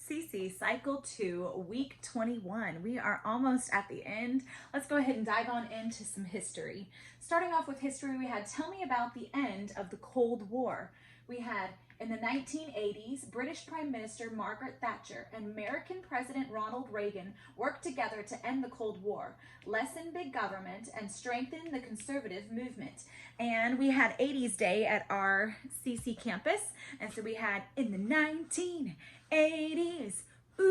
Cece, Cycle 2, Week 21. We are almost at the end. Let's go ahead and dive on into some history. Starting off with history, we had tell me about the end of the Cold War. We had in the 1980s, British Prime Minister Margaret Thatcher and American President Ronald Reagan worked together to end the Cold War, lessen big government, and strengthen the conservative movement. And we had 80s Day at our CC campus, and so we had in the 1980s, ooh,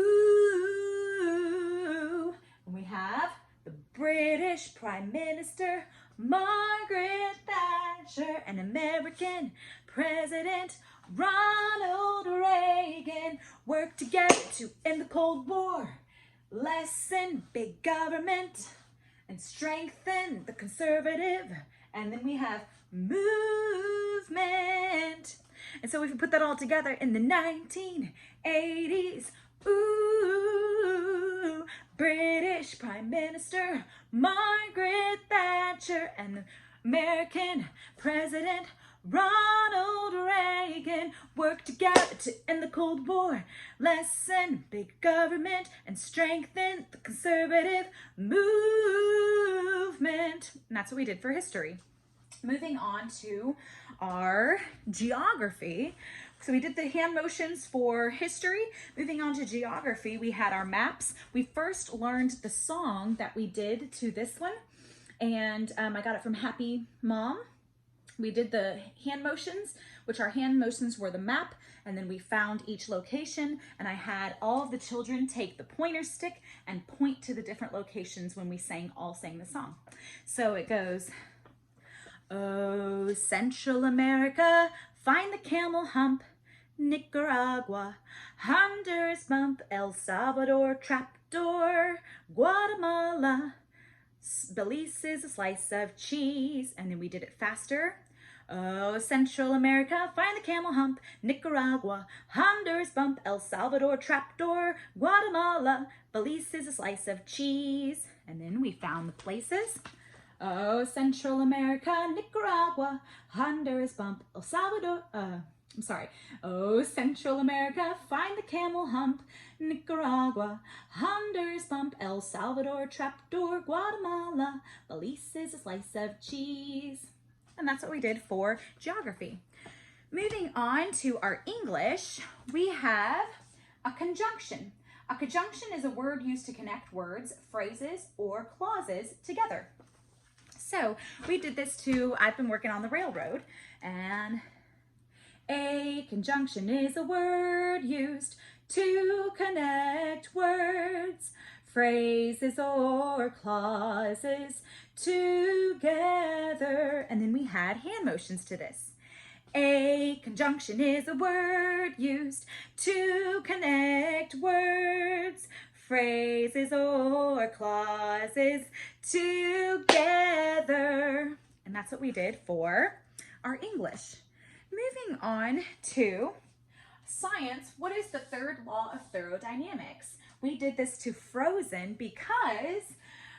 and we have the British Prime Minister Margaret Thatcher and American President Ronald Reagan worked together to end the Cold War, lessen big government, and strengthen the conservative. And then we have movement. And so if we put that all together in the 1980s, ooh, British Prime Minister Margaret Thatcher and the American President Ronald Reagan worked together to end the Cold War, lessen big government, and strengthen the conservative movement. And that's what we did for history. Moving on to our geography. So we did the hand motions for history. Moving on to geography, we had our maps. We first learned the song that we did to this one, and I got it from Happy Mom. We did the hand motions, which our hand motions were the map, and then we found each location, and I had all of the children take the pointer stick and point to the different locations when we all sang the song. So it goes, oh, Central America, find the camel hump, Nicaragua, Honduras bump, El Salvador trapdoor, Guatemala, Belize is a slice of cheese. And then we did it faster. Oh, Central America, find the camel hump, Nicaragua, Honduras bump, El Salvador trapdoor, Guatemala, Belize is a slice of cheese. And then we found the places. Oh, Central America, Nicaragua, Honduras bump, El Salvador, Oh, Central America, find the camel hump, Nicaragua, Honduras bump, El Salvador trapdoor, Guatemala, Belize is a slice of cheese. And that's what we did for geography. Moving on to our English, we have a conjunction. A conjunction is a word used to connect words, phrases, or clauses together. So we did this too. I've been working on the railroad, and a conjunction is a word used to connect words, phrases, or clauses together. And then we had hand motions to this. A conjunction is a word used to connect words, phrases, or clauses together. And that's what we did for our English. Moving on to science, what is the third law of thermodynamics? We did this to Frozen because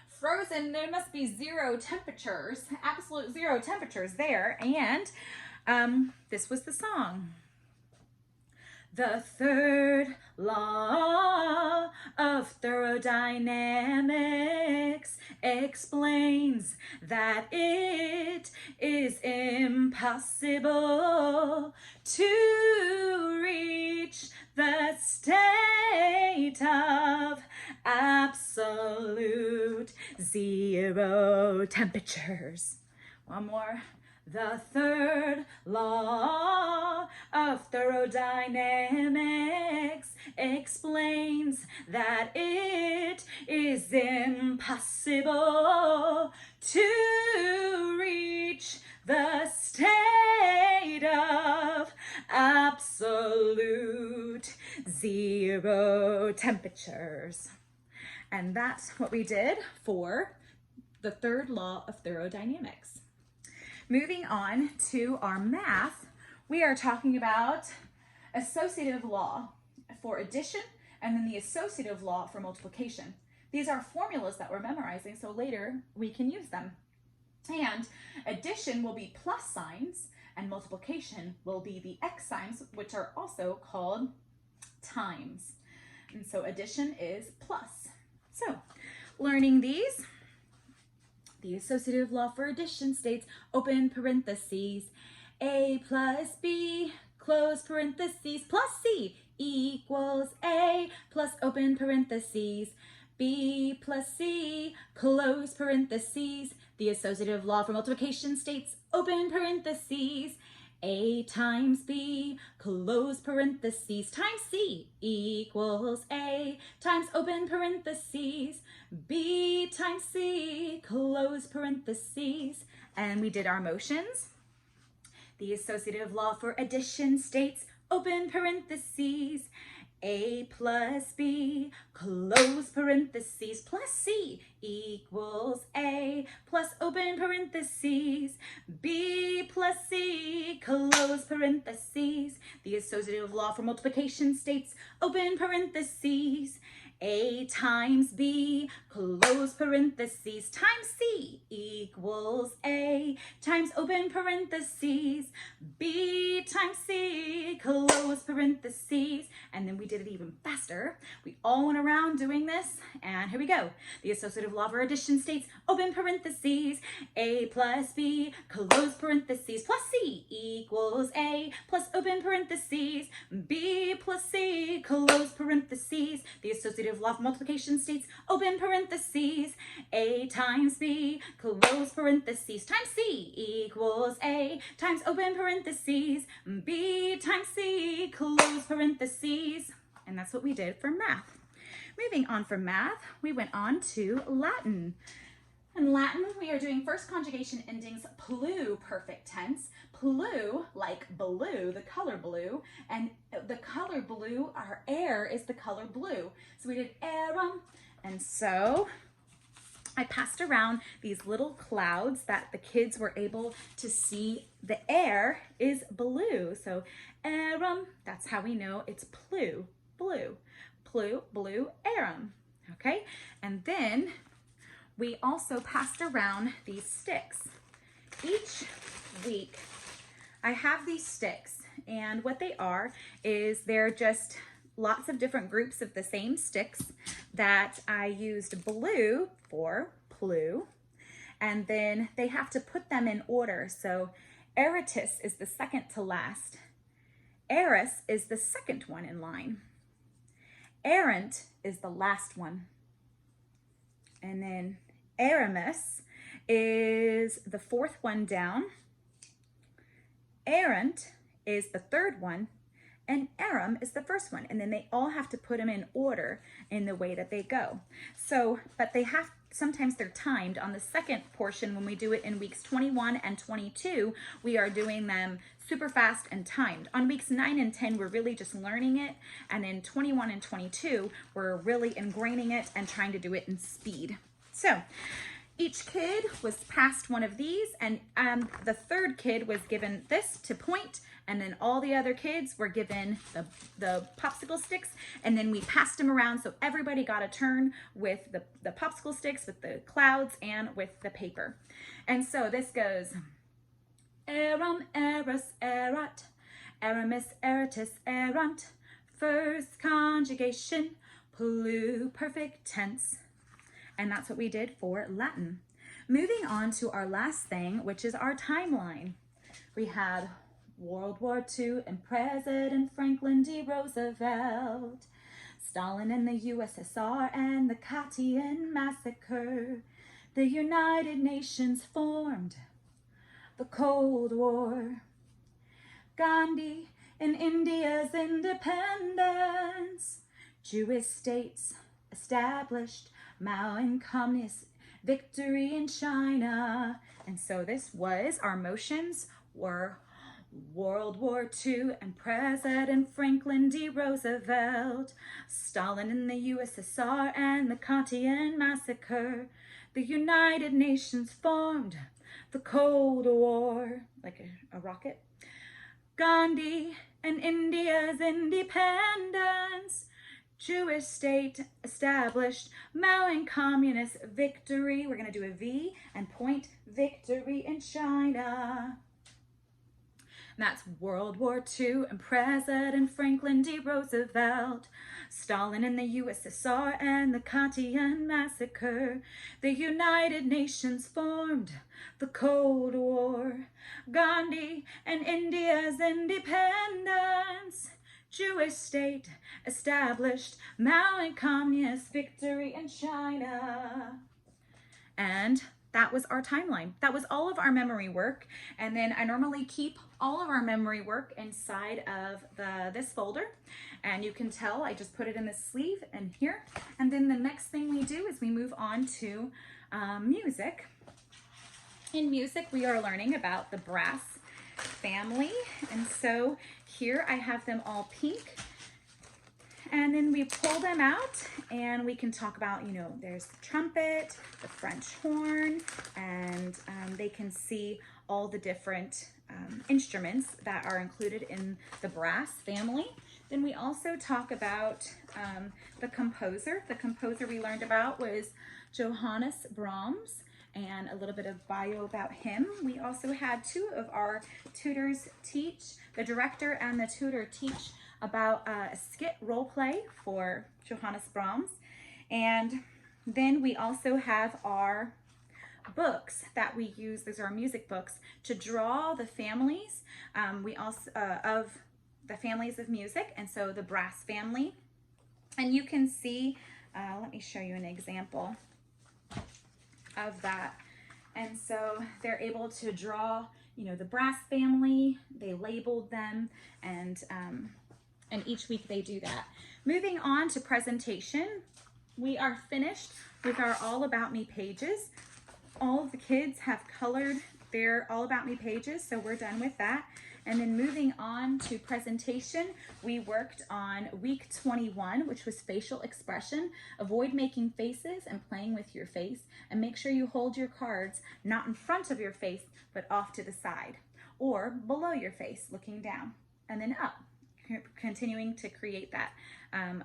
Frozen, there must be zero temperatures, absolute zero temperatures there, and this was the song. The third law of thermodynamics explains that it is impossible to reach the state of absolute zero temperatures. One more. The third law of thermodynamics explains that it is impossible to reach the state of absolute zero temperatures. And that's what we did for the third law of thermodynamics. Moving on to our math, we are talking about associative law for addition and then the associative law for multiplication. These are formulas that we're memorizing, so later we can use them. And addition will be plus signs and multiplication will be the X signs, which are also called times. And so addition is plus. So learning these, the associative law for addition states, open parentheses, A plus B, close parentheses, plus C equals A plus open parentheses, B plus C, close parentheses. The associative law for multiplication states, open parentheses, A times B, close parentheses, times C equals A times open parentheses, B times C, close parentheses. And we did our motions. The associative law for addition states, open parentheses, A plus B, close parentheses, plus C equals A plus open parentheses, B plus C, close parentheses. The associative law for multiplication states, open parentheses, A times B, close parentheses, times C equals A times open parentheses, B times C, close parentheses. And then we did it even faster. We all went around doing this, and here we go. The associative law for addition states, open parentheses, A plus B, close parentheses, plus C equals A plus open parentheses, B plus C, close parentheses. The associative law for multiplication states, open parentheses, A times B, close parentheses, times C equals A times open parentheses, B times C, close parentheses. And that's what we did for math. Moving on from math, we went on to Latin. In Latin, we are doing first conjugation endings plu perfect tense. Plu, like blue, the color blue, and the color blue, our air is the color blue. So we did arum, and so I passed around these little clouds that the kids were able to see. The air is blue, so arum, that's how we know it's plu, blue, plu, blue, arum, okay? And then we also passed around these sticks. Each week I have these sticks, and what they are is they're just lots of different groups of the same sticks that I used blue for plu, and then they have to put them in order. So Aratus is the second to last. Eris is the second one in line. Errant is the last one. And then Aramis is the fourth one down. Errant is the third one, and arum is the first one. And then they all have to put them in order in the way that they go. So, but they have, sometimes they're timed. On the second portion, when we do it in weeks 21 and 22, we are doing them super fast and timed. On weeks 9 and 10, we're really just learning it. And in 21 and 22, we're really ingraining it and trying to do it in speed. So each kid was passed one of these, and the third kid was given this to point, and then all the other kids were given the popsicle sticks, and then we passed them around so everybody got a turn with the popsicle sticks, with the clouds, and with the paper. And so this goes, arum, eris, erat, aramis, eratus, erant, first conjugation, pluperfect tense. And that's what we did for Latin. Moving on to our last thing, which is our timeline. We had World War II and President Franklin D. Roosevelt, Stalin and the USSR and the Katyn massacre. The United Nations formed. The Cold War. Gandhi and India's independence. Jewish states established. Mao and communist victory in China. And so this was, our motions were World War II and President Franklin D. Roosevelt, Stalin in the USSR and the Katyn massacre. The United Nations formed. The Cold War, like a rocket. Gandhi and India's independence. Jewish state established. Mao and communist victory. We're going to do a V and point, victory in China. That's World War II and President Franklin D. Roosevelt, Stalin and the USSR and the Katyn massacre. The United Nations formed, the Cold War, Gandhi and India's independence, Jewish state established, Mao and communist victory in China. And that was our timeline. That was all of our memory work. And then I normally keep all of our memory work inside of this folder. And you can tell I just put it in the sleeve and here. And then the next thing we do is we move on to music. In music, we are learning about the brass family. And so here I have them all pink. And then we pull them out and we can talk about, you know, there's the trumpet, the French horn, and they can see all the different instruments that are included in the brass family. Then we also talk about the composer. The composer we learned about was Johannes Brahms, and a little bit of bio about him. We also had two of our tutors teach, the director and the tutor teach about a skit role play for Johannes Brahms. And then we also have our books that we use, those are our music books, to draw the families we also of the families of music, and so the brass family. And you can see, let me show you an example of that. And so they're able to draw, you know, the brass family, they labeled them, and each week they do that. Moving on to presentation, we are finished with our All About Me pages. All of the kids have colored their All About Me pages, so we're done with that. And then moving on to presentation, we worked on week 21, which was facial expression. Avoid making faces and playing with your face, and make sure you hold your cards not in front of your face, but off to the side or below your face, looking down and then up, continuing to create that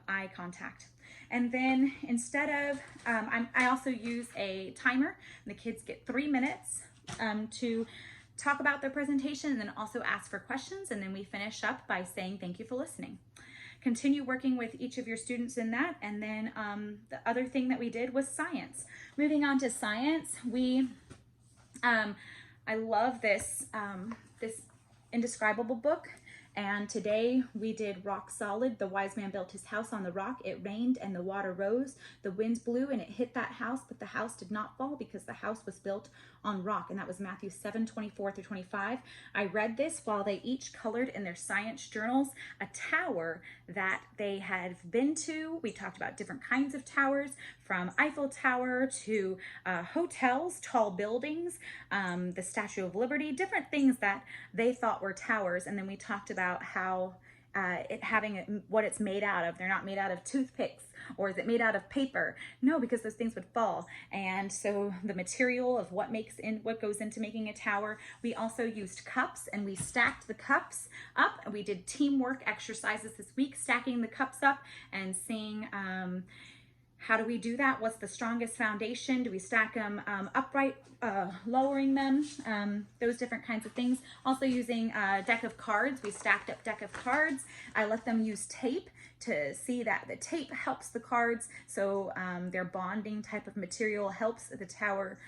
eye contact. And then instead of, I also use a timer, and the kids get 3 minutes to talk about their presentation and then also ask for questions, and then we finish up by saying thank you for listening. Continue working with each of your students in that. And then the other thing that we did was science. Moving on to science, we I love this this indescribable book. And today we did Rock Solid. The wise man built his house on the rock. It rained and the water rose. The winds blew and it hit that house, but the house did not fall because the house was built on rock. And that was Matthew 7:24-25. I read this while they each colored in their science journals a tower that they had been to. We talked about different kinds of towers, from Eiffel Tower to hotels, tall buildings, the Statue of Liberty, different things that they thought were towers. And then we talked about how what it's made out of. They're not made out of toothpicks, or is it made out of paper? No, because those things would fall. And so the material of what goes into making a tower. We also used cups, and we stacked the cups up. And we did teamwork exercises this week, stacking the cups up and seeing how do we do that? What's the strongest foundation? Do we stack them upright, lowering them? Those different kinds of things. Also using a deck of cards. We stacked up deck of cards. I let them use tape to see that the tape helps the cards. So their bonding type of material helps the tower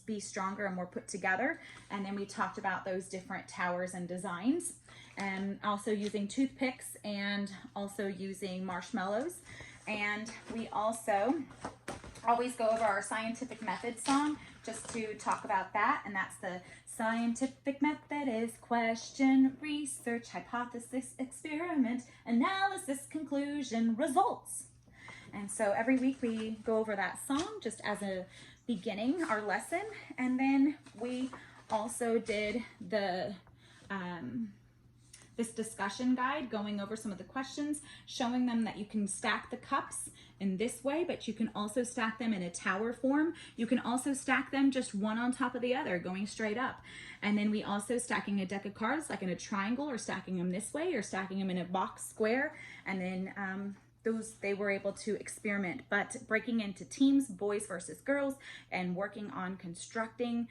be stronger and more put together. And then we talked about those different towers and designs. And also using toothpicks and also using marshmallows. And we also always go over our scientific method song just to talk about that. And that's the scientific method is question, research, hypothesis, experiment, analysis, conclusion, results. And so every week we go over that song just as a beginning, our lesson. And then we also did the this discussion guide, going over some of the questions, showing them that you can stack the cups in this way, but you can also stack them in a tower form. You can also stack them just one on top of the other, going straight up. And then we also stacking a deck of cards like in a triangle, or stacking them this way, or stacking them in a box square. And then they were able to experiment, but breaking into teams, boys versus girls, and working on constructing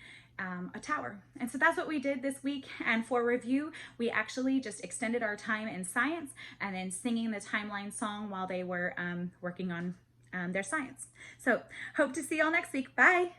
a tower. And so that's what we did this week. And for review, we actually just extended our time in science and then singing the timeline song while they were working on their science. So hope to see y'all next week. Bye.